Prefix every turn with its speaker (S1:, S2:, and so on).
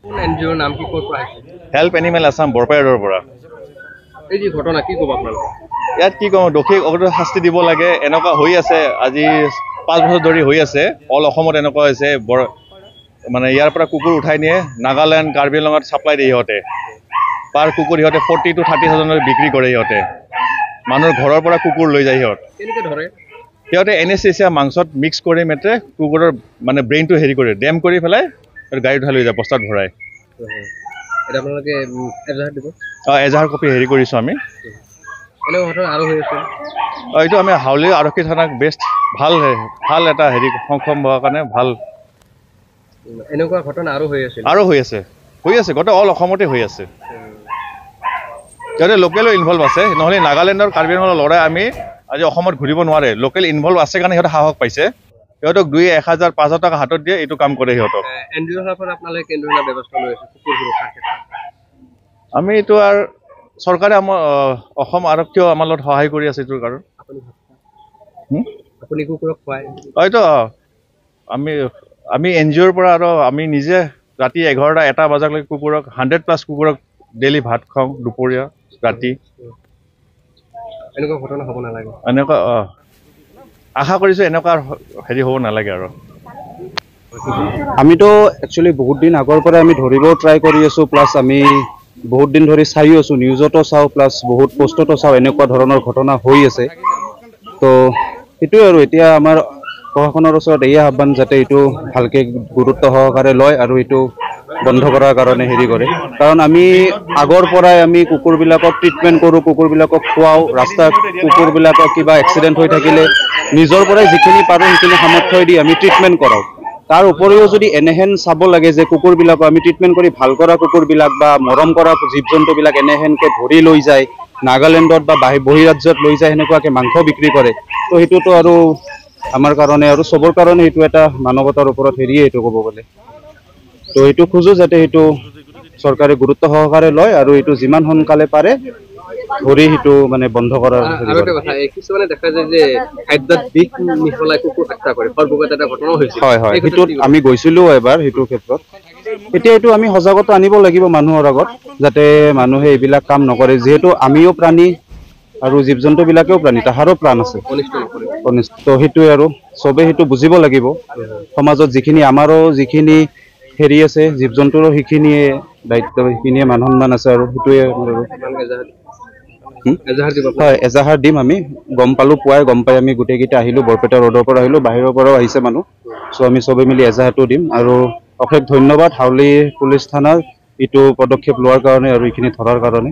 S1: এনজিওৰ নাম কি ক'ৰ পৰা আহিছে?
S2: হেল্প এনিমেল আছাম বৰপেটাৰ পৰা।
S1: এই যি ঘটনা কি ক'ব আপোনালোকে?
S2: ইয়াত কি কওঁ, দোষী অকলে শাস্তি দিব লাগে। এনেকুৱা হৈ আছে আজি 5 বছৰ ধৰি হৈ আছে। অল অসমত এনেকুৱা হৈছে। মানে ইয়াৰ পৰা কুকুৰ উঠাই নিয়ে নাগালেণ্ড কাৰ্বি আংলঙত ছাপ্লাই দিয়ে সিহঁতে। পাৰ কুকুৰ সিহঁতে 40,000 to 30,000 বিক্ৰী কৰে সিহঁতে। মানুহৰ ঘৰৰ পৰা কুকুৰ লৈ যায় সিহঁত।
S1: কেনেকৈ ধৰে?
S2: সিহঁতে এনেস্থেচিয়া মাংসত মিক্স কৰি মেটে কুকুৰৰ মানে ব্ৰেইনটো হেৰি কৰি ডেম কৰি পেলাই গাড়ীত উঠাই লৈ যায় বস্তাত ভৰাই।
S1: এটা আপোনালোকে এজাহাৰ দিব?
S2: এজাহাৰ কপি হেৰি কৰিছোঁ আমি।
S1: এনেকুৱা ঘটনা আৰু হৈ আছে?
S2: এইটো আমি হাউলি আৰক্ষী থানাক বেষ্ট ভাল এটা হেৰি সক্ষম হোৱাৰ কাৰণে ভাল।
S1: এনেকুৱা ঘটনা আৰু হৈ আছে?
S2: আৰু হৈ আছে গোটেই অল অসমতে হৈ আছে। সিহঁতে লোকেলো ইনভলভ আছে, নহ'লে নাগালেণ্ডৰ কাৰ্বি আংলঙৰ ল'ৰাই আমি আজি অসমত ঘূৰিব নোৱাৰে। লোকেল ইনভলভ আছে কাৰণে সিহঁতে সাহস পাইছে। সিহঁতক 2,000, 1,000 টকা হাতত দিয়ে এইটো কাম কৰে সিহঁতক।
S1: এনজিঅ'ৰ ফালৰ আপোনালোকে কেনেধৰণৰ ব্যৱস্থা লৈ আছে কুকুৰ সুৰক্ষাৰ ক্ষেত্ৰত?
S2: আমি এইটো আৰু চৰকাৰে আমাৰ অসম আৰক্ষীয়েও আমাৰ লগত সহায় কৰি আছে এইটোৰ কাৰণ।
S1: আপুনি কুকুৰক খুৱাই?
S2: হয়তো আমি এনজিঅ'ৰ পৰা আৰু আমি নিজে ৰাতি 11টা 1টা বজালৈকে কুকুৰক 100+ কুকুৰক ডেইলি ভাত খুৱাওঁ দুপৰীয়া ৰাতি।
S1: এনেকুৱা ঘটনা হ'ব নালাগে।
S2: এনেকুৱা আশা কৰিছোঁ এনেকুৱা হেৰি হ'ব নালাগে আৰু।
S3: আমিতো একচুৱেলি বহুত দিন আগৰ পৰা আমি ধৰিবও ট্ৰাই কৰি আছোঁ, প্লাছ আমি বহুত দিন ধৰি চাইও আছোঁ, নিউজতো চাওঁ, প্লাছ বহুত পোষ্টতো চাওঁ এনেকুৱা ধৰণৰ ঘটনা হৈ আছে। তো সেইটোৱে আৰু এতিয়া আমাৰ প্ৰশাসনৰ ওচৰত এই আহ্বান যাতে এইটো ভালকৈ গুৰুত্ব সহকাৰে লয় আৰু এইটো বন্ধ কৰাৰ কাৰণে হেৰি কৰে। কাৰণ আমি আগৰ পৰাই আমি কুকুৰবিলাকক ট্ৰিটমেণ্ট কৰোঁ, কুকুৰবিলাকক খুৱাওঁ। ৰাস্তাত কুকুৰবিলাকক কিবা এক্সিডেণ্ট হৈ থাকিলে নিজৰ পৰাই যিখিনি পাৰোঁ সেইখিনি সামৰ্থ্য দি আমি ট্ৰিটমেণ্ট কৰাওঁ। তাৰ উপৰিও যদি এনেহেন চাব লাগে যে কুকুৰবিলাকক আমি ট্ৰিটমেণ্ট কৰি ভাল কৰা কুকুৰবিলাক বা মৰম কৰা জীৱ জন্তুবিলাক এনেহেনকৈ ধৰি লৈ যায় নাগালেণ্ডত বা বহিৰাজ্যত লৈ যায়, সেনেকুৱাকৈ মাংস বিক্ৰী কৰে, তো সেইটোতো আৰু আমাৰ কাৰণে আৰু চবৰ কাৰণে সেইটো এটা মানৱতাৰ ওপৰত হেৰিয়ে এইটো ক'ব গ'লে। তো এইটো খোজোঁ যাতে সেইটো চৰকাৰে গুৰুত্ব সহকাৰে লয় আৰু এইটো যিমান সোনকালে পাৰে ধৰি সেইটো মানে বন্ধ কৰাৰ।
S1: আৰু এটা কথা, কিছুমানে দেখা যায় যে খাদ্যত বিষ মিহলাই কুকুৰ হত্যা কৰে, সৰ্বগত এটা ঘটনা হৈছিল।
S3: হয়, সেইটোত আমি গৈছিলোঁ এবাৰ সেইটো ক্ষেত্ৰত। এতিয়া এইটো আমি সজাগতা আনিব লাগিব মানুহৰ আগত, যাতে মানুহে এইবিলাক কাম নকৰে। যিহেতু আমিও প্ৰাণী আৰু জীৱ জন্তুবিলাকেও প্ৰাণী, তাহাৰো প্ৰাণ আছে। তো সেইটোৱে আৰু চবেই সেইটো বুজিব লাগিব। সমাজত যিখিনি আমাৰো যিখিনি হেৰি আছে জীৱ জন্তুৰো সেইখিনিয়ে দায়িত্ব, সেইখিনিয়ে মান সন্মান আছে আৰু সেইটোৱে হয় এজাহাৰ দিম। আমি গম পাই আমি গোটেইকেইটা আহিলোঁ, বৰপেটা ৰোডৰ পৰা আহিলোঁ, বাহিৰৰ পৰাও আহিছে মানুহ। চ' আমি চবেই মিলি এজাহাৰটো দিম আৰু অশেষ ধন্যবাদ হাউলি পুলিচ থানাৰ এইটো পদক্ষেপ লোৱাৰ কাৰণে আৰু এইখিনি ধৰাৰ কাৰণে।